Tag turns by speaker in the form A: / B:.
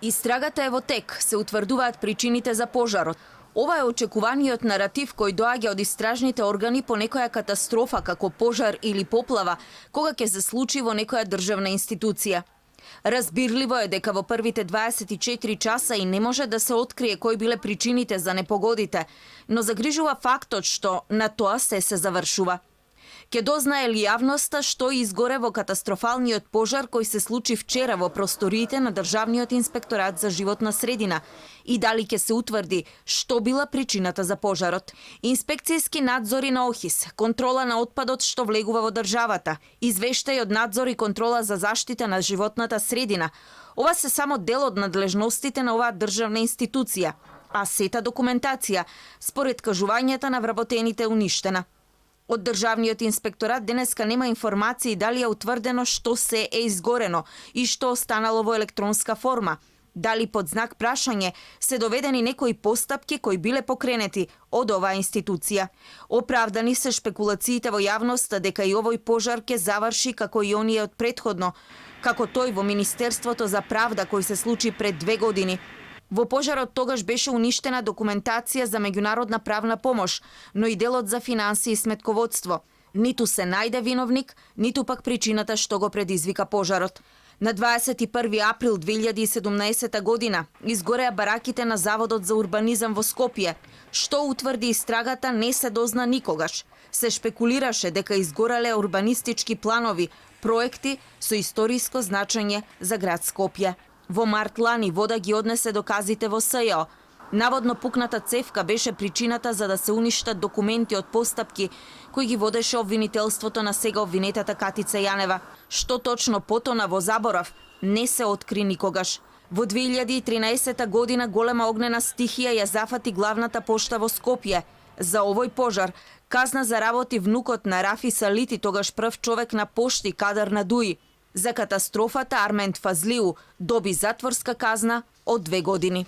A: Истрагата е во тек, се утврдуваат причините за пожарот. Ова е очекуваниот наратив кој доаѓа од истражните органи по некоја катастрофа како пожар или поплава, кога ќе се случи во некоја државна институција. Разбирливо е дека во првите 24 часа и не може да се открие кои биле причините за непогодите, но загрижува фактот што на тоа се завршува. Ке дознае ли јавноста што изгоре во катастрофалниот пожар кој се случи вчера во просториите на Државниот инспекторат за животна средина и дали ќе се утврди што била причината за пожарот. Инспекцијски надзори на ОХИС, контрола на отпадот што влегува во државата, извештај од надзор и контрола за заштита на животната средина. Ова се само дел од надлежностите на оваа државна институција, а сета документација, според кажувањата на вработените, е уништена. Од Државниот инспекторат денеска нема информации дали е утврдено што се е изгорено и што останало во електронска форма. Дали под знак прашање се доведени некои постапки кои биле покренети од оваа институција. Оправдани се шпекулациите во јавноста дека и овој пожар ќе заврши како и оние од претходно, како тој во Министерството за правда кој се случи пред 2 години. Во пожарот тогаш беше уништена документација за меѓународна правна помош, но и делот за финансии и сметководство. Ниту се најде виновник, ниту пак причината што го предизвика пожарот. На 21 април 2017 година изгореа бараките на Заводот за урбанизам во Скопје. Што утврди истрагата не се дозна никогаш. Се шпекулираше дека изгорале урбанистички планови, проекти со историско значење за град Скопје. Во март лани вода ги однесе доказите во СЈО. Наводно пукната цевка беше причината за да се уништат документи од постапки кои ги водеше обвинителството на сега обвинетата Катица Јанева. Што точно потона во заборав, не се откри никогаш. Во 2013 година голема огнена стихија ја зафати главната пошта во Скопје. За овој пожар казна заработи внукот на Рафи Салити, тогаш прв човек на пошти Кадар Надуи. За катастрофата Армент Фазлиу доби затворска казна од 2 години.